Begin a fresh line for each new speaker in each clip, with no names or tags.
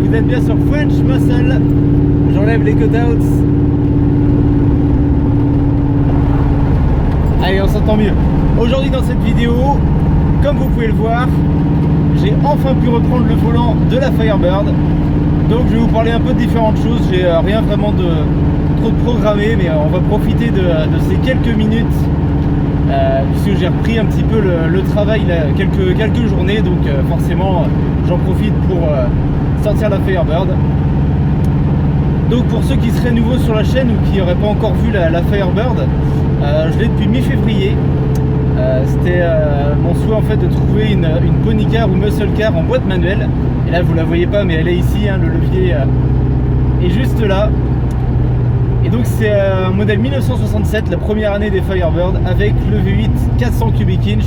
vous êtes bien sur French Muscle. J'enlève les cutouts. Allez, on s'entend mieux. Aujourd'hui dans cette vidéo, comme vous pouvez le voir, j'ai enfin pu reprendre le volant de la Firebird. Donc je vais vous parler un peu de différentes choses. J'ai rien vraiment trop de programmé, mais on va profiter de ces quelques minutes puisque j'ai repris un petit peu le travail là, quelques journées, donc forcément j'en profite pour sortir la Firebird. Donc pour ceux qui seraient nouveaux sur la chaîne ou qui n'auraient pas encore vu la Firebird, je l'ai depuis mi-février. C'était mon souhait en fait de trouver une pony car ou muscle car en boîte manuelle. Et là vous la voyez pas, mais elle est ici, hein, le levier est juste là. Et donc c'est un modèle 1967, la première année des Firebird, avec le V8 400 cubic inch,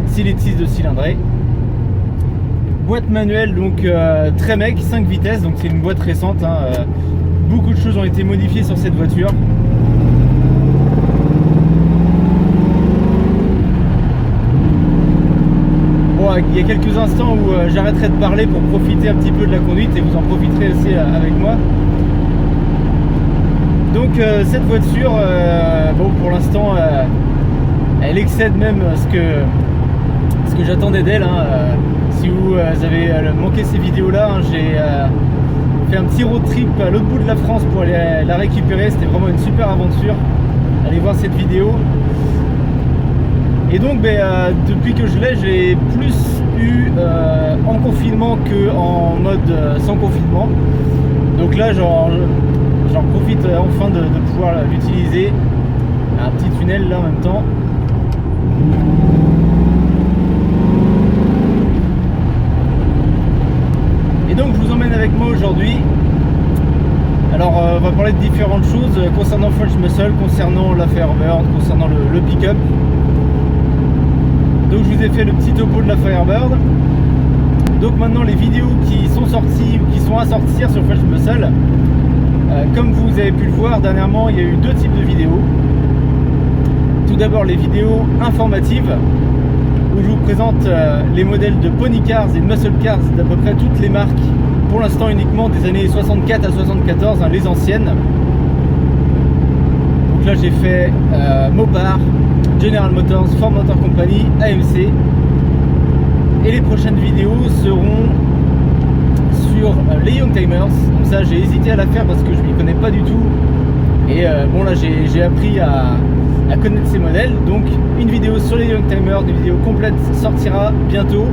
6 litres 6 de cylindrée. Boîte manuelle, donc très mec, 5 vitesses, donc c'est une boîte récente, hein, beaucoup de choses ont été modifiées sur cette voiture. Bon, il y a quelques instants où j'arrêterai de parler pour profiter un petit peu de la conduite et vous en profiterez aussi avec moi. Donc cette voiture, bon, pour l'instant, elle excède même ce que j'attendais d'elle, hein. Si vous avez manqué ces vidéos-là, hein, j'ai fait un petit road trip à l'autre bout de la France pour aller la récupérer. C'était vraiment une super aventure. Allez voir cette vidéo. Et donc, depuis que je l'ai, j'ai plus eu en confinement que en mode sans confinement. Donc là, j'en profite enfin de pouvoir l'utiliser. Un petit tunnel là en même temps. Et donc je vous emmène avec moi aujourd'hui. Alors on va parler de différentes choses concernant French Muscle, concernant la Firebird, concernant le pick-up. Donc je vous ai fait le petit topo de la Firebird. Donc maintenant les vidéos qui sont sorties ou qui sont à sortir sur French Muscle, comme vous avez pu le voir dernièrement, il y a eu deux types de vidéos. Tout d'abord les vidéos informatives, où je vous présente les modèles de pony cars et de muscle cars d'à peu près toutes les marques, pour l'instant uniquement des années 64 à 74, hein, les anciennes. Donc là j'ai fait Mopar, General Motors, Ford Motor Company, AMC. Et les prochaines vidéos seront sur les Youngtimers. Donc ça j'ai hésité à la faire parce que je m'y connais pas du tout. Et bon là j'ai appris à connaître ces modèles. Donc une vidéo sur les Youngtimers, une vidéo complète sortira bientôt.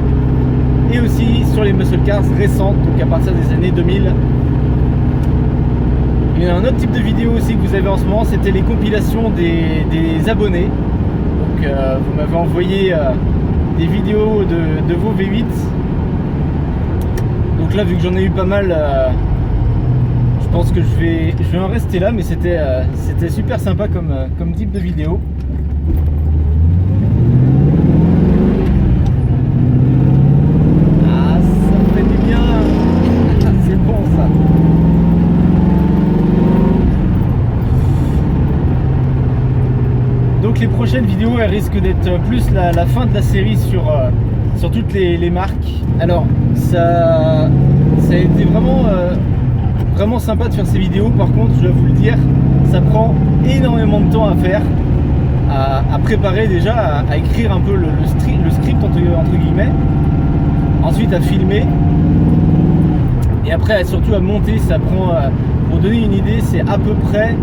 Et aussi sur les muscle cars récentes, donc à partir des années 2000. Il y a un autre type de vidéo aussi que vous avez en ce moment, c'était les compilations des abonnés. Donc vous m'avez envoyé des vidéos de vos V8. Donc là vu que j'en ai eu pas mal, je pense que je vais en rester là, mais c'était super sympa comme type de vidéo. Ah, ça fait du bien. C'est bon ça. Donc les prochaines vidéos, elles risquent d'être plus la fin de la série sur toutes les marques. Alors ça a été vraiment sympa de faire ces vidéos. Par contre, je dois vous le dire, ça prend énormément de temps à faire, à préparer déjà, à écrire un peu le script entre guillemets, ensuite à filmer et après surtout à monter. Ça prend, pour donner une idée, c'est à peu près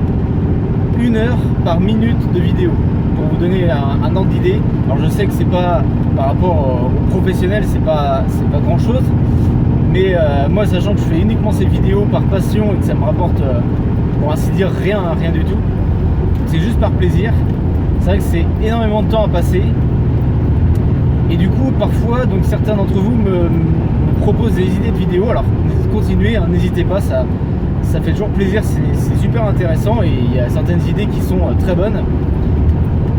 1 heure par minute de vidéo, pour vous donner un ordre d'idée. Alors je sais que c'est pas, par rapport aux professionnels, c'est pas grand chose, mais moi, sachant que je fais uniquement ces vidéos par passion et que ça me rapporte pour ainsi dire rien du tout, c'est juste par plaisir. C'est vrai que c'est énormément de temps à passer. Et du coup parfois, donc certains d'entre vous me proposent des idées de vidéos. Alors continuez, hein, n'hésitez pas, ça fait toujours plaisir, c'est super intéressant et il y a certaines idées qui sont très bonnes,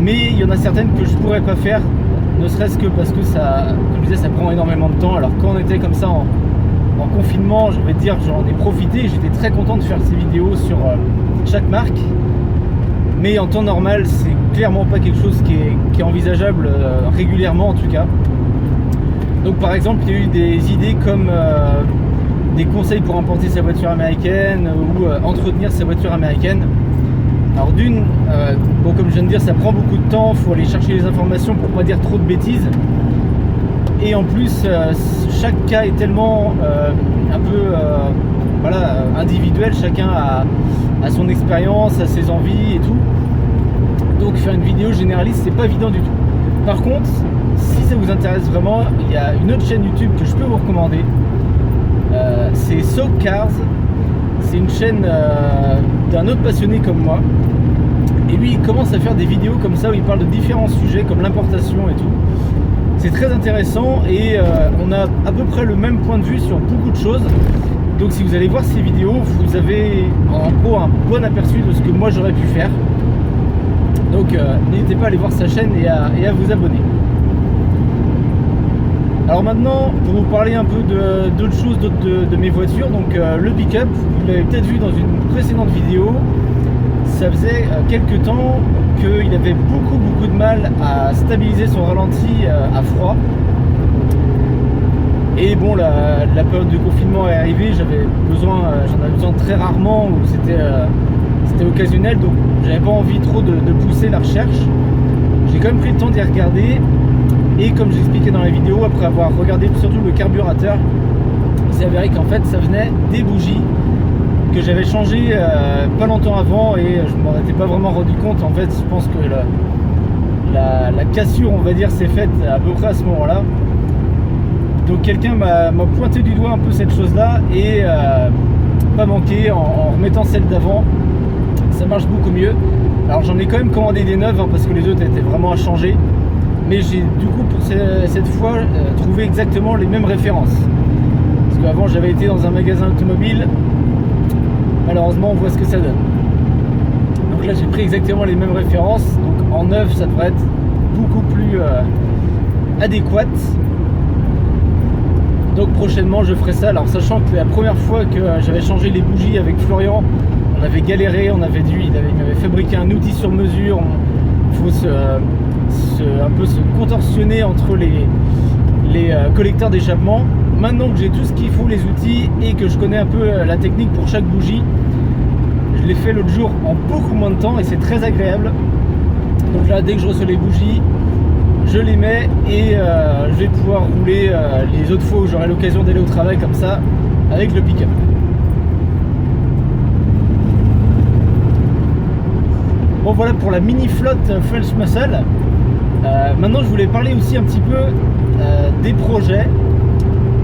mais il y en a certaines que je pourrais pas faire, ne serait-ce que parce que ça, comme je disais, ça prend énormément de temps. Alors quand on était comme ça en confinement, je vais te dire, j'en ai profité, j'étais très content de faire ces vidéos sur chaque marque, mais en temps normal c'est clairement pas quelque chose qui est envisageable régulièrement en tout cas. Donc par exemple il y a eu des idées comme des conseils pour importer sa voiture américaine ou entretenir sa voiture américaine. Alors d'une, bon, comme je viens de dire, ça prend beaucoup de temps, il faut aller chercher les informations pour pas dire trop de bêtises. Et en plus, chaque cas est tellement un peu voilà, individuel, chacun a son expérience, a ses envies et tout. Donc faire une vidéo généraliste, c'est pas évident du tout. Par contre, si ça vous intéresse vraiment, il y a une autre chaîne YouTube que je peux vous recommander. C'est Soap Cars. C'est une chaîne d'un autre passionné comme moi. Et lui, il commence à faire des vidéos comme ça où il parle de différents sujets comme l'importation et tout. C'est très intéressant et on a à peu près le même point de vue sur beaucoup de choses. Donc si vous allez voir ces vidéos, vous avez en gros un bon aperçu de ce que moi j'aurais pu faire. Donc n'hésitez pas à aller voir sa chaîne et à vous abonner. Alors maintenant, pour vous parler un peu d'autres choses de mes voitures, donc le pick-up, vous l'avez peut-être vu dans une précédente vidéo, ça faisait quelques temps qu'il avait beaucoup de mal à stabiliser son ralenti à froid. Et bon, la période de confinement est arrivée, j'en avais besoin très rarement, ou c'était occasionnel, donc j'avais pas envie trop de pousser la recherche. J'ai quand même pris le temps d'y regarder, et comme j'expliquais dans la vidéo, après avoir regardé surtout le carburateur, il s'est avéré qu'en fait ça venait des bougies que j'avais changées pas longtemps avant, et je m'en étais pas vraiment rendu compte. En fait, je pense que la cassure, on va dire, s'est faite à peu près à ce moment-là. Donc quelqu'un m'a pointé du doigt un peu cette chose-là, et pas manqué, en remettant celle d'avant, ça marche beaucoup mieux. Alors j'en ai quand même commandé des neuves, parce que les autres étaient vraiment à changer, mais j'ai du coup pour cette fois trouvé exactement les mêmes références. Parce qu'avant j'avais été dans un magasin automobile, malheureusement on voit ce que ça donne. Donc là j'ai pris exactement les mêmes références, donc en neuf ça devrait être beaucoup plus adéquat. Donc prochainement je ferai ça. Alors sachant que la première fois que j'avais changé les bougies avec Florian, on avait galéré, il m'avait fabriqué un outil sur mesure. Il faut un peu se contorsionner entre les collecteurs d'échappement. Maintenant que j'ai tout ce qu'il faut, les outils, et que je connais un peu la technique pour chaque bougie, je l'ai fait l'autre jour en beaucoup moins de temps et c'est très agréable. Donc là, dès que je reçois les bougies, je les mets et je vais pouvoir rouler les autres fois où j'aurai l'occasion d'aller au travail comme ça avec le pick-up. Bon, voilà pour la mini flotte French Muscle. Maintenant je voulais parler aussi un petit peu des projets,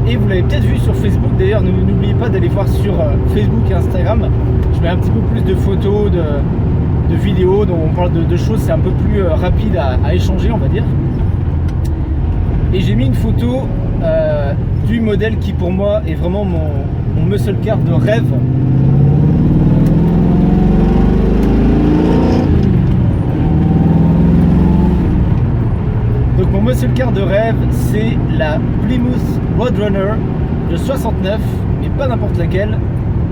et vous l'avez peut-être vu sur Facebook. D'ailleurs n'oubliez pas d'aller voir sur Facebook et Instagram, je mets un petit peu plus de photos, de vidéos, dont on parle de choses, c'est un peu plus rapide à échanger, on va dire. Et j'ai mis une photo du modèle qui pour moi est vraiment mon muscle car de rêve. Donc mon muscle car de rêve, c'est la Plymouth Roadrunner de 69, mais pas n'importe laquelle,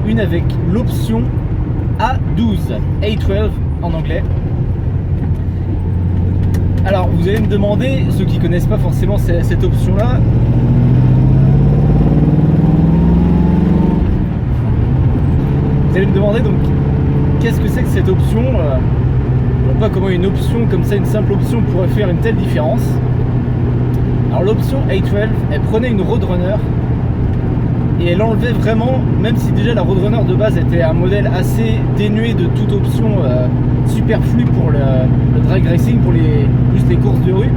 une avec l'option A12, A12 en anglais. Alors vous allez me demander, ceux qui connaissent pas forcément cette option là, vous allez me demander donc qu'est-ce que c'est que cette option. Je ne vois pas comment une option comme ça, une simple option, pourrait faire une telle différence. Alors l'option A12, elle prenait une Roadrunner et elle enlevait vraiment, même si déjà la Roadrunner de base était un modèle assez dénué de toute option superflue pour le drag racing, pour juste les courses de rue,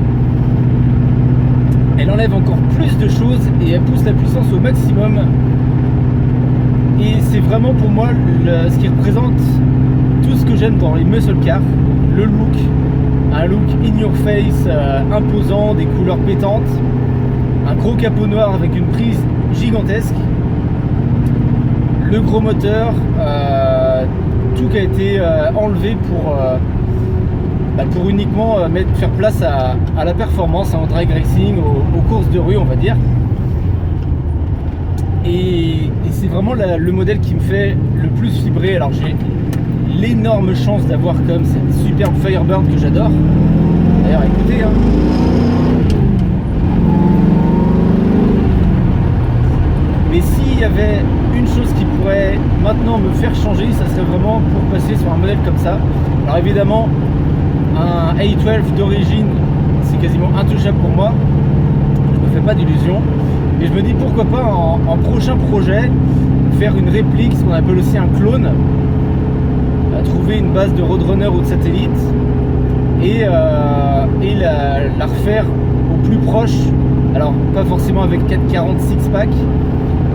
elle enlève encore plus de choses et elle pousse la puissance au maximum. Et c'est vraiment pour moi ce qui représente tout ce que j'aime dans les muscle cars. Le look, un look in your face, imposant, des couleurs pétantes, un gros capot noir avec une prise gigantesque, le gros moteur, tout qui a été enlevé pour uniquement faire place à la performance, en drag racing, aux courses de rue, on va dire. Et c'est vraiment le modèle qui me fait le plus vibrer. Alors j'ai l'énorme chance d'avoir comme cette superbe Firebird que j'adore. D'ailleurs écoutez, hein. Mais s'il y avait avait une chose qui pourrait maintenant me faire changer, ça serait vraiment pour passer sur un modèle comme ça. Alors évidemment, un A12 d'origine, c'est quasiment intouchable pour moi. Je me fais pas d'illusions. Et je me dis pourquoi pas en prochain projet faire une réplique, ce qu'on appelle aussi un clone, trouver une base de Roadrunner ou de satellite et la refaire au plus proche. Alors pas forcément avec 440 six-pack,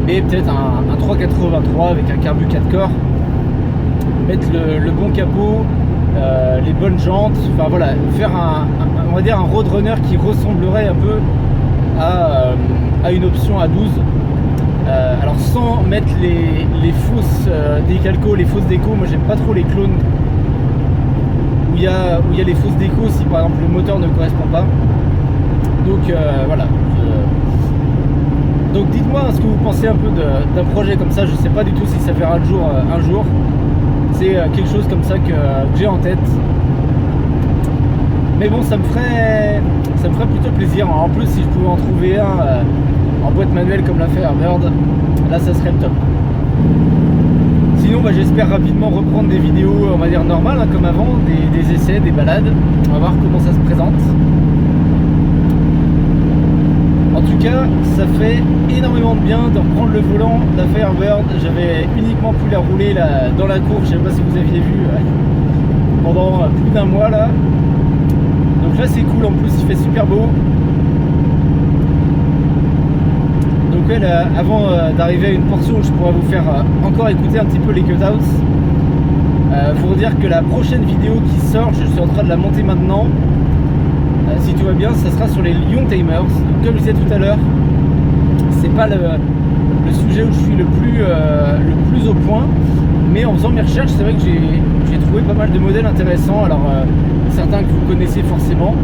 mais peut-être un 383 avec un carbu 4 corps, mettre le bon capot, les bonnes jantes, enfin voilà, faire on va dire un Roadrunner qui ressemblerait un peu à une option A12. Alors sans mettre les fausses décalcos, les fausses décos. Moi j'aime pas trop les clones où il y a les fausses décos si par exemple le moteur ne correspond pas. Donc voilà. Donc dites-moi ce que vous pensez un peu d'un projet comme ça. Je sais pas du tout si ça verra le jour un jour. C'est quelque chose comme ça que j'ai en tête. Mais bon, ça me ferait plutôt plaisir. En plus, si je pouvais en trouver un en boîte manuelle comme l'a fait Airbird, là ça serait le top. Sinon j'espère rapidement reprendre des vidéos, on va dire normales, hein, comme avant, des essais, des balades. On va voir comment ça se présente. En tout cas, ça fait énormément de bien de reprendre le volant de la Firebird. J'avais uniquement pu la rouler là, dans la cour, je sais pas si vous aviez vu, pendant plus d'un mois là. Donc là c'est cool, en plus il fait super beau. Donc là, avant d'arriver à une portion où je pourrais vous faire encore écouter un petit peu les cutouts, faut vous dire que la prochaine vidéo qui sort, je suis en train de la monter maintenant, si tout va bien, ça sera sur les Young Timers. Donc, comme je disais tout à l'heure, c'est pas le sujet où je suis le plus au point, mais en faisant mes recherches, c'est vrai que j'ai trouvé pas mal de modèles intéressants. Alors certains que vous connaissez forcément,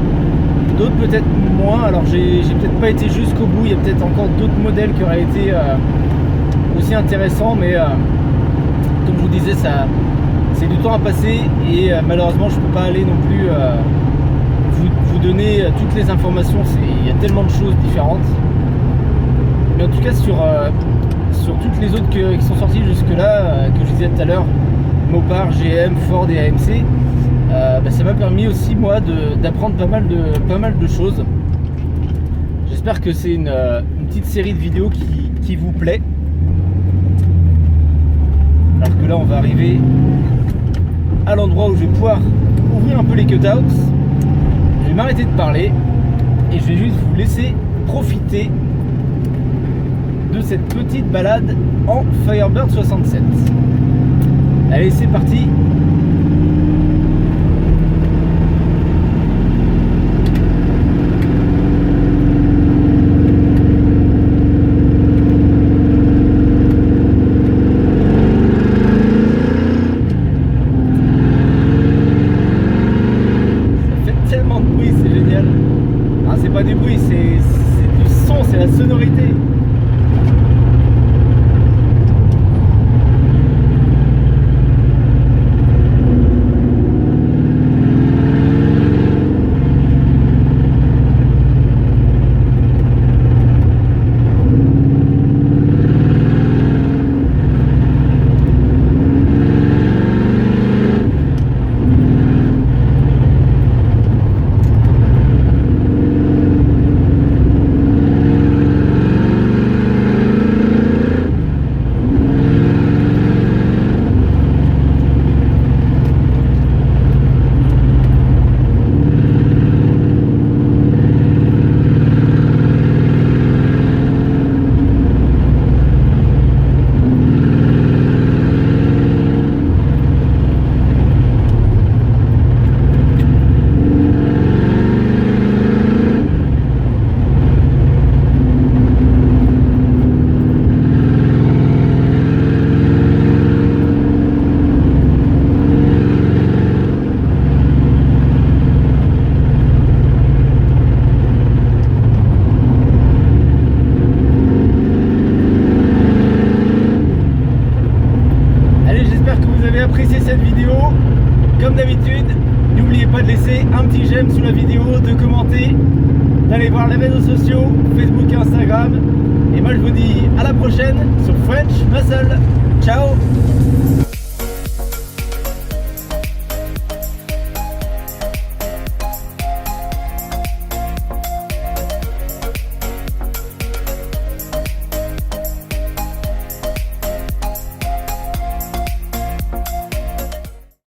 d'autres peut-être moins. Alors j'ai peut-être pas été jusqu'au bout, il y a peut-être encore d'autres modèles qui auraient été aussi intéressants, mais comme je vous disais, c'est du temps à passer et malheureusement je peux pas aller non plus vous donner toutes les informations. Il y a tellement de choses différentes, mais en tout cas sur toutes les autres qui sont sorties jusque là, que je disais tout à l'heure, Mopar, GM, Ford et AMC, ça m'a permis aussi moi d'apprendre pas mal de choses. J'espère que c'est une petite série de vidéos qui vous plaît. Alors que là on va arriver à l'endroit où je vais pouvoir ouvrir un peu les cutouts. Je vais m'arrêter de parler et je vais juste vous laisser profiter de cette petite balade en Firebird 67. Allez, c'est parti. Pas du bruit, c'est du son, c'est la sonorité. Apprécié cette vidéo. Comme d'habitude, n'oubliez pas de laisser un petit j'aime sous la vidéo, de commenter, d'aller voir les réseaux sociaux, Facebook et Instagram, Et moi je vous dis à la prochaine sur French Muscle. Ciao.